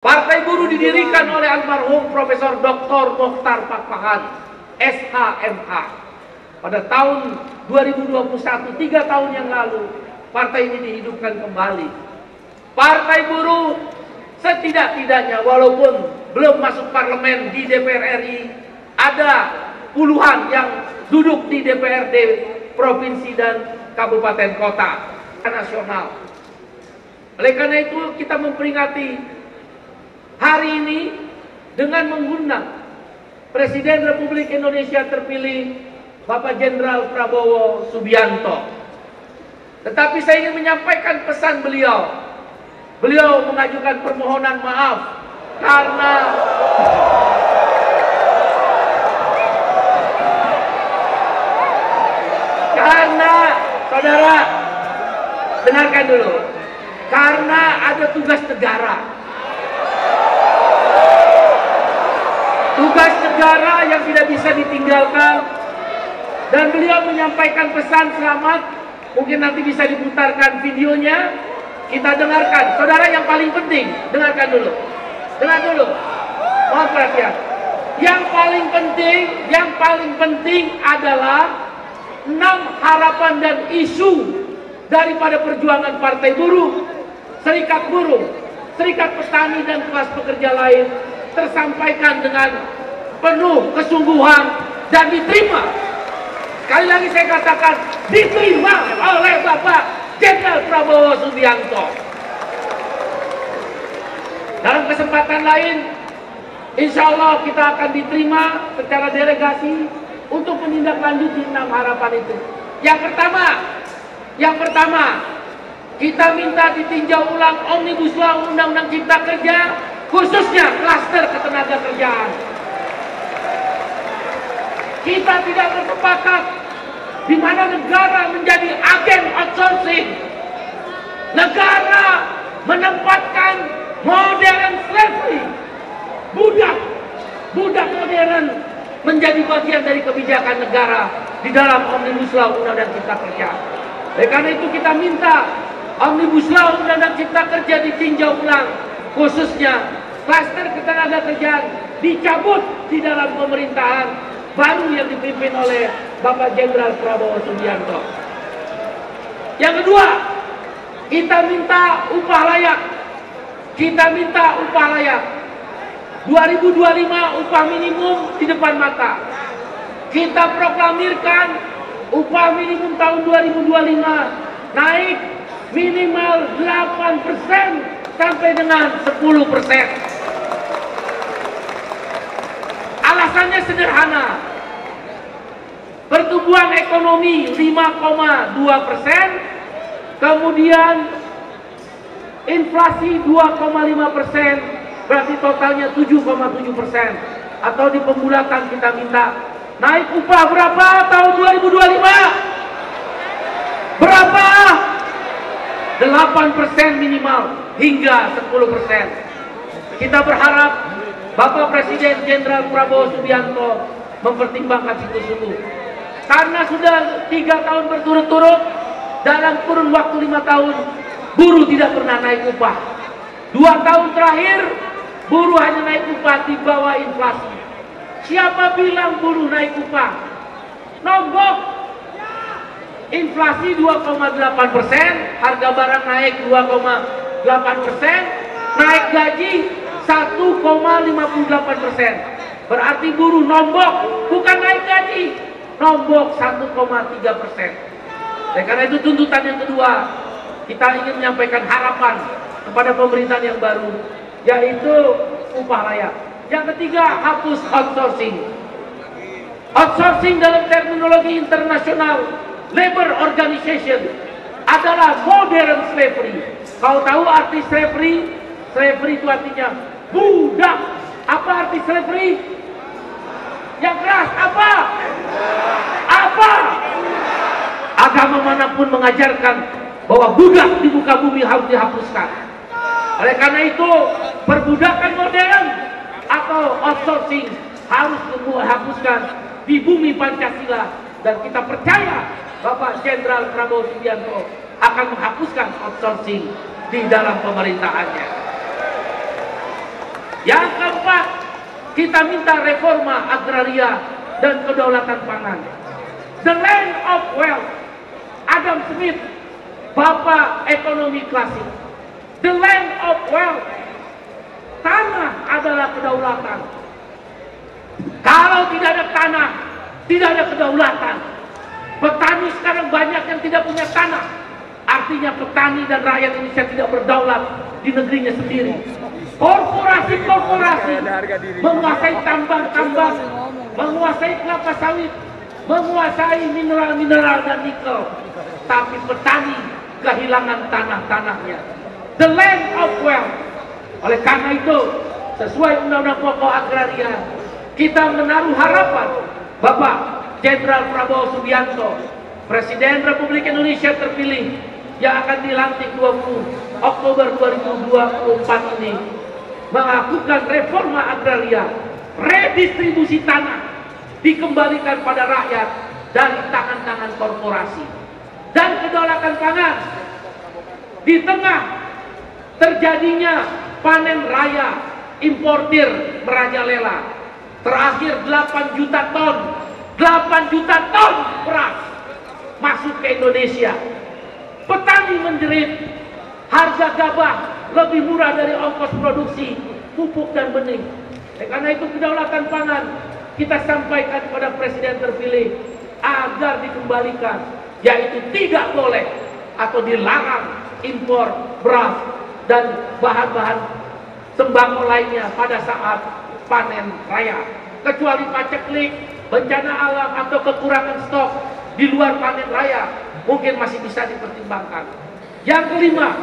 Partai Buruh didirikan oleh almarhum Profesor Dr. Mokhtar Pakpahan, SHMH. Pada tahun 2021, 3 tahun yang lalu, partai ini dihidupkan kembali. Partai Buruh setidak-tidaknya, walaupun belum masuk parlemen di DPR RI, ada puluhan yang duduk di DPRD provinsi dan kabupaten kota nasional. Oleh karena itu kita memperingati hari ini dengan mengundang Presiden Republik Indonesia terpilih Bapak Jenderal Prabowo Subianto. Tetapi saya ingin menyampaikan pesan beliau. Beliau mengajukan permohonan maaf karena saudara, dengarkan dulu, karena ada tugas negara. Tugas negara yang tidak bisa ditinggalkan, dan beliau menyampaikan pesan selamat. Mungkin nanti bisa diputarkan videonya, kita dengarkan. Saudara, yang paling penting, dengarkan dulu. Dengar dulu, mohon perhatian. Yang paling penting adalah 6 harapan dan isu daripada perjuangan Partai Buruh, Serikat Buruh, Serikat Petani dan kelas pekerja lain tersampaikan dengan penuh kesungguhan dan diterima. Sekali lagi saya katakan, diterima oleh Bapak Jenderal Prabowo Subianto. Dalam kesempatan lain, insya Allah kita akan diterima secara delegasi untuk menindaklanjuti 6 harapan itu. Yang pertama, kita minta ditinjau ulang Omnibus Law Undang-Undang Cipta Kerja, khususnya klaster ketenagakerjaan. Kita tidak bersepakat di mana negara menjadi agen outsourcing. Negara menempatkan modern slavery, budak modern menjadi bagian dari kebijakan negara di dalam Omnibus Law Undang-Undang Cipta Kerja. Oleh karena itu kita minta Omnibus Law Undang-Undang Cipta Kerja ditinjau ulang, khususnya klaster ketenagakerjaan dicabut di dalam pemerintahan baru yang dipimpin oleh Bapak Jenderal Prabowo Subianto. Yang kedua, kita minta upah layak. 2025 upah minimum di depan mata. Kita proklamirkan upah minimum tahun 2025 naik minimal 8% sampai dengan 10%. Alasannya sederhana. Pertumbuhan ekonomi 5,2%, kemudian inflasi 2,5%, berarti totalnya 7,7%. Atau di pembulatan kita minta naik upah berapa tahun 2025? Berapa? 8% minimal hingga 10%. Kita berharap Bapak Presiden Jenderal Prabowo Subianto mempertimbangkan sungguh-sungguh. Karena sudah 3 tahun berturut-turut, dalam kurun waktu 5 tahun, buruh tidak pernah naik upah. 2 tahun terakhir, buruh hanya naik upah di bawah inflasi. Siapa bilang buruh naik upah? Nombok. Inflasi 2,8%, harga barang naik 2,8%, naik gaji 1,58%. Berarti buruh nombok, bukan naik gaji, nombok 1,3%. Karena itu tuntutan yang kedua, kita ingin menyampaikan harapan kepada pemerintahan yang baru, yaitu upah layak. Yang ketiga, hapus outsourcing. Outsourcing dalam terminologi internasional labor organization adalah modern slavery. Kau tahu arti slavery? Slavery itu artinya budak. Apa arti slavery? Yang keras apa? Apa? Agama manapun mengajarkan bahwa budak di muka bumi harus dihapuskan. Oleh karena itu, perbudakan modern atau outsourcing harus dihapuskan di bumi Pancasila. Dan kita percaya Bapak Jenderal Prabowo Subianto akan menghapuskan outsourcing di dalam pemerintahannya. Yang keempat, kita minta reforma agraria dan kedaulatan pangan. The land of wealth. Adam Smith, bapak ekonomi klasik. The land of wealth. Tanah adalah kedaulatan. Kalau tidak ada tanah, tidak ada kedaulatan. Petani sekarang banyak yang tidak punya tanah. Artinya petani dan rakyat Indonesia tidak berdaulat di negerinya sendiri. Korporasi-korporasi menguasai tambang-tambang, menguasai kelapa sawit, menguasai mineral-mineral dan nikel. Tapi petani kehilangan tanah-tanahnya. The land of wealth. Oleh karena itu, sesuai Undang-Undang Pokok Agraria, kita menaruh harapan Bapak Jenderal Prabowo Subianto, Presiden Republik Indonesia terpilih yang akan dilantik 20 Oktober 2024 ini, melakukan reforma agraria, redistribusi tanah dikembalikan pada rakyat dari tangan-tangan korporasi, dan kedaulatan pangan. Di tengah terjadinya panen raya, importir merajalela, terakhir 8 juta ton beras masuk ke Indonesia. Petani menjerit, harga gabah lebih murah dari ongkos produksi pupuk dan benih. Karena itu kedaulatan pangan kita sampaikan kepada Presiden terpilih agar dikembalikan, yaitu tidak boleh atau dilarang impor beras dan bahan-bahan sembako lainnya pada saat panen raya, kecuali paceklik, bencana alam atau kekurangan stok di luar panen raya mungkin masih bisa dipertimbangkan. Yang kelima,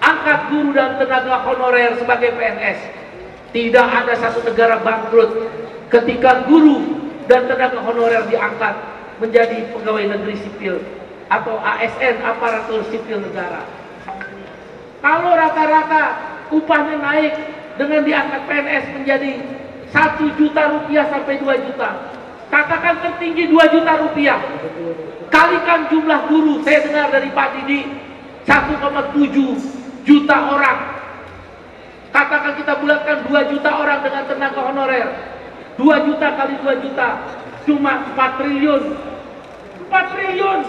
angkat guru dan tenaga honorer sebagai PNS. Tidak ada satu negara bangkrut ketika guru dan tenaga honorer diangkat menjadi pegawai negeri sipil atau ASN, aparatur sipil negara. Kalau rata-rata upahnya naik dengan diangkat PNS menjadi 1 juta rupiah sampai 2 juta, katakan tertinggi 2 juta rupiah, kalikan jumlah guru. Saya dengar dari Pak Didi 1,7 juta orang. Katakan kita bulatkan 2 juta orang dengan tenaga honorer, 2 juta kali 2 juta cuma 4 triliun. 4 triliun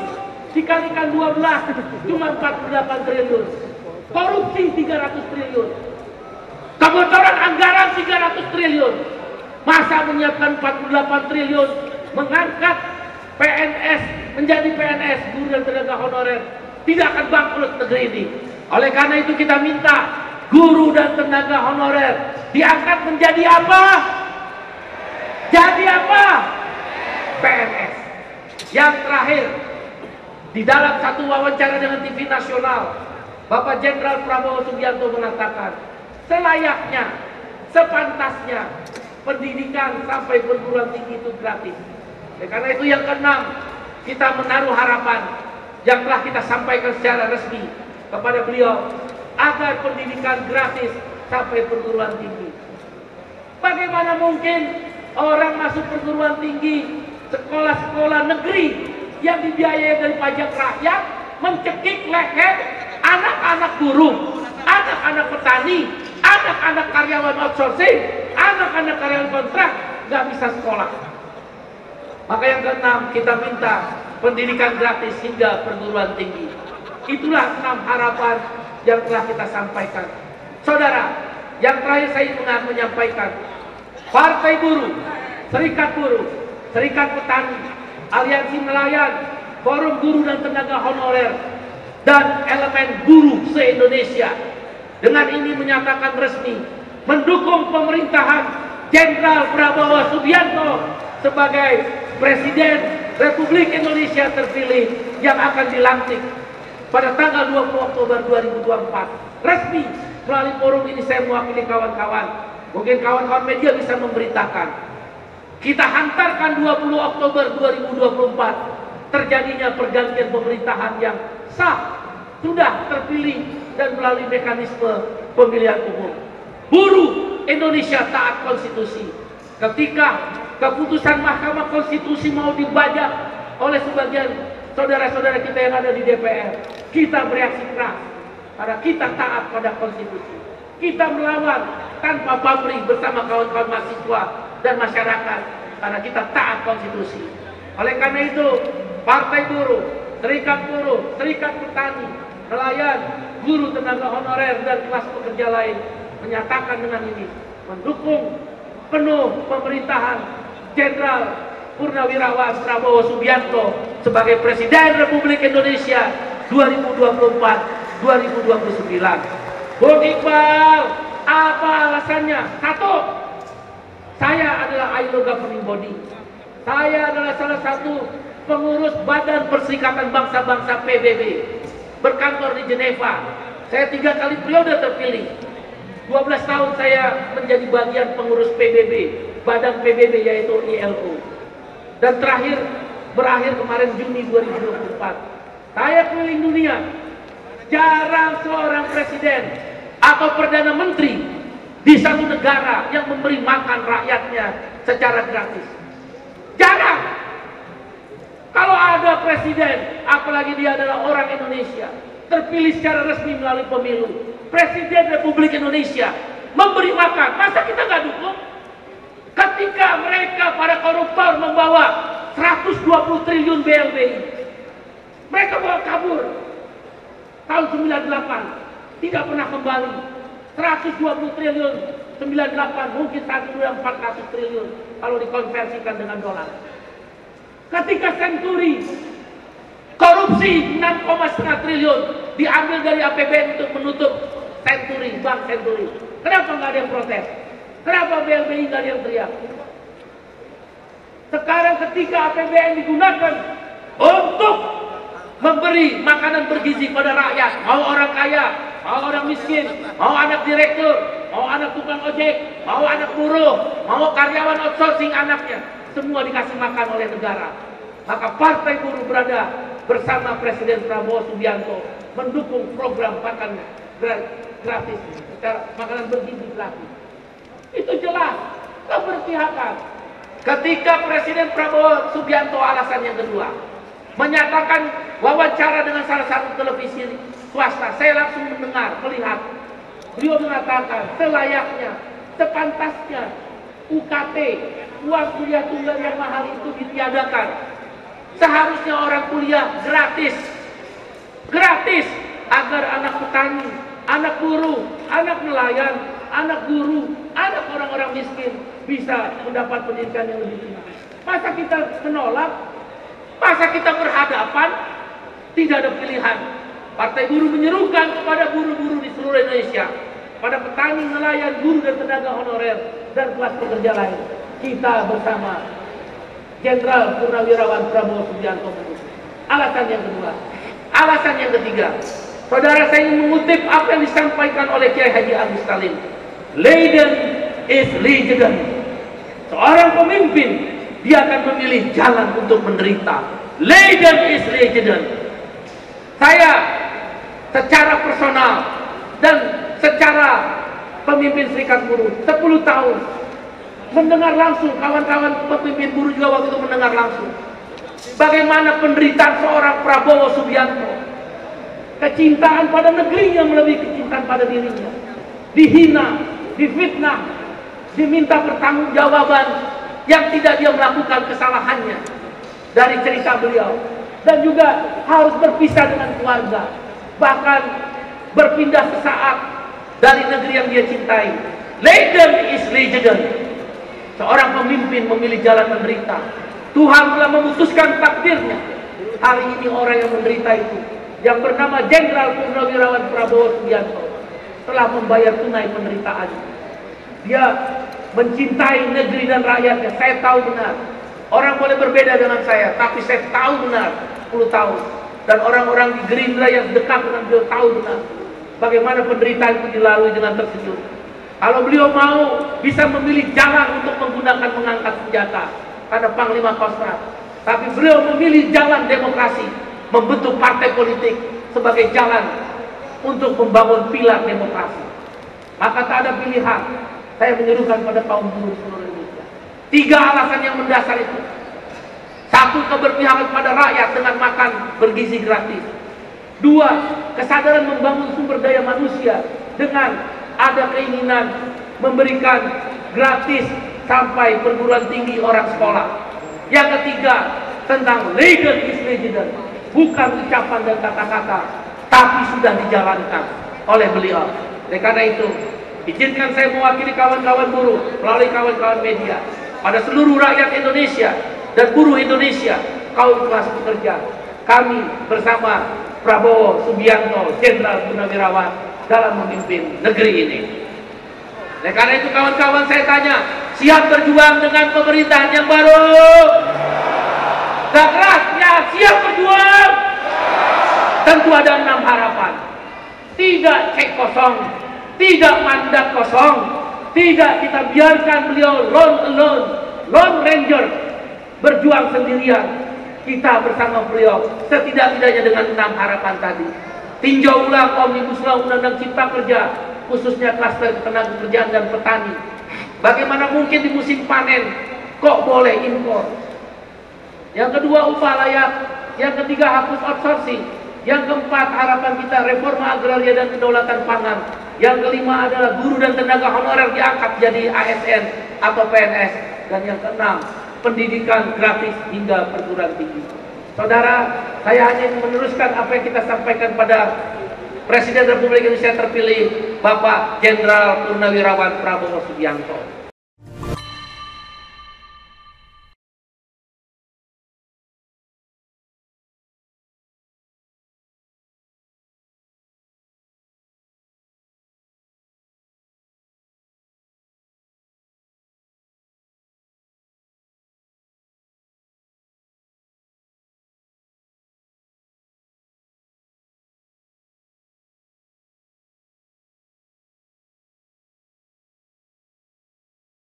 dikalikan 12 cuma 48 triliun. Korupsi 300 triliun. Kebocoran anggaran 300 triliun. Masa menyiapkan 48 triliun mengangkat PNS menjadi PNS, guru dan tenaga honorer, tidak akan bangkrut negeri ini. Oleh karena itu kita minta guru dan tenaga honorer diangkat menjadi apa? Jadi apa? PNS. Yang terakhir, di dalam satu wawancara dengan TV nasional, Bapak Jenderal Prabowo Subianto mengatakan, selayaknya, sepantasnya pendidikan sampai perguruan tinggi itu gratis. Karena itu yang keenam, kita menaruh harapan yang telah kita sampaikan secara resmi kepada beliau agar pendidikan gratis sampai perguruan tinggi. Bagaimana mungkin orang masuk perguruan tinggi, sekolah-sekolah negeri yang dibiayai dari pajak rakyat mencekik leher anak-anak buruh, anak-anak petani, anak-anak karyawan outsourcing, anak-anak karyawan kontrak nggak bisa sekolah. Maka yang keenam, kita minta pendidikan gratis hingga perguruan tinggi. Itulah 6 harapan yang telah kita sampaikan. Saudara, yang terakhir saya menyampaikan, Partai Buruh, Serikat Buruh, Serikat Petani, Aliansi Nelayan, Forum Guru dan Tenaga Honorer, dan elemen buruh se-Indonesia dengan ini menyatakan resmi mendukung pemerintahan Jenderal Prabowo Subianto sebagai Presiden Republik Indonesia terpilih yang akan dilantik pada tanggal 20 Oktober 2024. Resmi melalui forum ini saya mewakili kawan-kawan, mungkin kawan-kawan media bisa memberitakan, kita hantarkan 20 Oktober 2024 terjadinya pergantian pemerintahan yang sah, sudah terpilih dan melalui mekanisme pemilihan umum. Buruh Indonesia taat konstitusi. Ketika keputusan Mahkamah Konstitusi mau dibajak oleh sebagian saudara-saudara kita yang ada di DPR, kita bereaksi keras karena kita taat pada konstitusi. Kita melawan tanpa pamrih bersama kawan-kawan mahasiswa dan masyarakat, karena kita taat konstitusi. Oleh karena itu, Partai Buruh, Serikat Buruh, Serikat Petani, nelayan, guru tenaga honorer, dan kelas pekerja lain menyatakan dengan ini mendukung penuh pemerintahan Jenderal Purnawirawan Prabowo Subianto sebagai Presiden Republik Indonesia 2024-2029. Bung Iqbal, apa alasannya? Satu, saya adalah ILO governing body. Saya adalah salah satu pengurus Badan Perserikatan Bangsa-Bangsa PBB, berkantor di Jeneva. Saya 3 kali periode terpilih. 12 tahun saya menjadi bagian pengurus PBB, Badan PBB yaitu ILO. Dan berakhir kemarin Juni 2024. Saya keliling dunia. Jarang seorang presiden atau perdana menteri di satu negara yang memberi makan rakyatnya secara gratis. Jarang. Kalau ada presiden, apalagi dia adalah orang Indonesia, terpilih secara resmi melalui pemilu, Presiden Republik Indonesia memberi makan, masa kita nggak dukung? Ketika mereka para koruptor membawa 120 triliun BLBI, mereka bawa kabur tahun 98, tidak pernah kembali. 120 triliun 98 mungkin saat itu 400 triliun kalau dikonversikan dengan dolar. Ketika Senturi korupsi 6,5 triliun diambil dari APBN untuk menutup Senturi, Bank Senturi. Kenapa nggak ada yang protes? Kenapa BLBI nggak ada yang teriak? Sekarang ketika APBN digunakan untuk memberi makanan bergizi pada rakyat, mau orang kaya, mau orang miskin, mau anak direktur, mau anak tukang ojek, mau anak buruh, mau karyawan outsourcing anaknya, semua dikasih makan oleh negara. Maka Partai Buruh berada bersama Presiden Prabowo Subianto mendukung program makan gratis, makanan bergizi gratis. Itu jelas keberpihakan. Ketika Presiden Prabowo Subianto, alasan yang kedua, menyatakan wawancara dengan salah satu televisi swasta, saya langsung mendengar, melihat. Beliau mengatakan selayaknya, sepantasnya UKT, uang kuliah tunggal yang mahal itu ditiadakan. Seharusnya orang kuliah gratis, gratis, agar anak petani, anak buruh, anak nelayan, anak guru, anak orang-orang miskin bisa mendapat pendidikan yang lebih tinggi. Masa kita menolak? Masa kita berhadapan? Tidak ada pilihan. Partai Buruh menyerukan kepada buruh-buruh di seluruh Indonesia, pada petani, nelayan, guru dan tenaga honorer dan kelas pekerja lain, kita bersama Jenderal Purnawirawan Prabowo Subianto. Alasan yang kedua. Alasan yang ketiga, saudara, saya ingin mengutip apa yang disampaikan oleh Kiai Haji Agus Salim. Leiden is legend. Seorang pemimpin, dia akan memilih jalan untuk menderita. Leiden is legend. Saya secara personal dan secara pemimpin Serikat Buruh 10 tahun mendengar langsung, kawan-kawan pemimpin buruh juga waktu itu mendengar langsung bagaimana penderitaan seorang Prabowo Subianto. Kecintaan pada negerinya melebihi kecintaan pada dirinya. Dihina, difitnah, diminta pertanggungjawaban yang tidak dia melakukan kesalahannya dari cerita beliau, dan juga harus berpisah dengan keluarga, bahkan berpindah sesaat dari negeri yang dia cintai. Leiden is legend. Seorang pemimpin memilih jalan menderita. Tuhan telah memutuskan takdirnya. Hari ini orang yang menderita itu, yang bernama Jenderal Purnawirawan Prabowo Subianto, telah membayar tunai penderitaannya. Dia mencintai negeri dan rakyatnya. Saya tahu benar. Orang boleh berbeda dengan saya, tapi saya tahu benar 10 tahun. Dan orang-orang di Gerindra yang dekat dengan beliau tahu benar bagaimana penderitaan itu dilalui dengan tersenyum. Kalau beliau mau, bisa memilih jalan untuk mengangkat senjata karena Panglima Kostrat. Tapi beliau memilih jalan demokrasi, membentuk partai politik sebagai jalan untuk membangun pilar demokrasi. Maka tak ada pilihan. Saya menyerukan pada kaum buruh seluruh Indonesia. 3 alasan yang mendasar itu. 1, keberpihakan pada rakyat dengan makan bergizi gratis. 2, kesadaran membangun sumber daya manusia dengan ada keinginan memberikan gratis sampai perguruan tinggi orang sekolah. Yang ketiga, tentang legal is legitimate, bukan ucapan dan kata-kata, tapi sudah dijalankan oleh beliau. Oleh karena itu, izinkan saya mewakili kawan-kawan buruh melalui kawan-kawan media pada seluruh rakyat Indonesia dan buruh Indonesia, kaum kelas pekerja, kami bersama Prabowo Subianto, Jenderal Purnawirawan dalam memimpin negeri ini. Oleh karena itu kawan-kawan, saya tanya, siap berjuang dengan pemerintahan yang baru? Gak kerasnya, siap berjuang? Tentu ada 6 harapan. Tidak cek kosong, tidak mandat kosong, tidak kita biarkan beliau lone ranger, berjuang sendirian. Kita bersama beliau setidak-tidaknya dengan 6 harapan tadi. Tinjau ulang Omnibus Law Undang-Undang Cipta Kerja, khususnya klaster ketenagakerjaan dan petani. Bagaimana mungkin di musim panen kok boleh impor? Yang kedua, upah layak. Yang ketiga, hapus outsourcing. Yang keempat, harapan kita reforma agraria dan kedaulatan pangan. Yang kelima adalah guru dan tenaga honorer diangkat jadi ASN atau PNS. Dan yang keenam, pendidikan gratis hingga perguruan tinggi. Saudara, saya hanya meneruskan apa yang kita sampaikan pada Presiden Republik Indonesia terpilih Bapak Jenderal Purnawirawan Prabowo Subianto.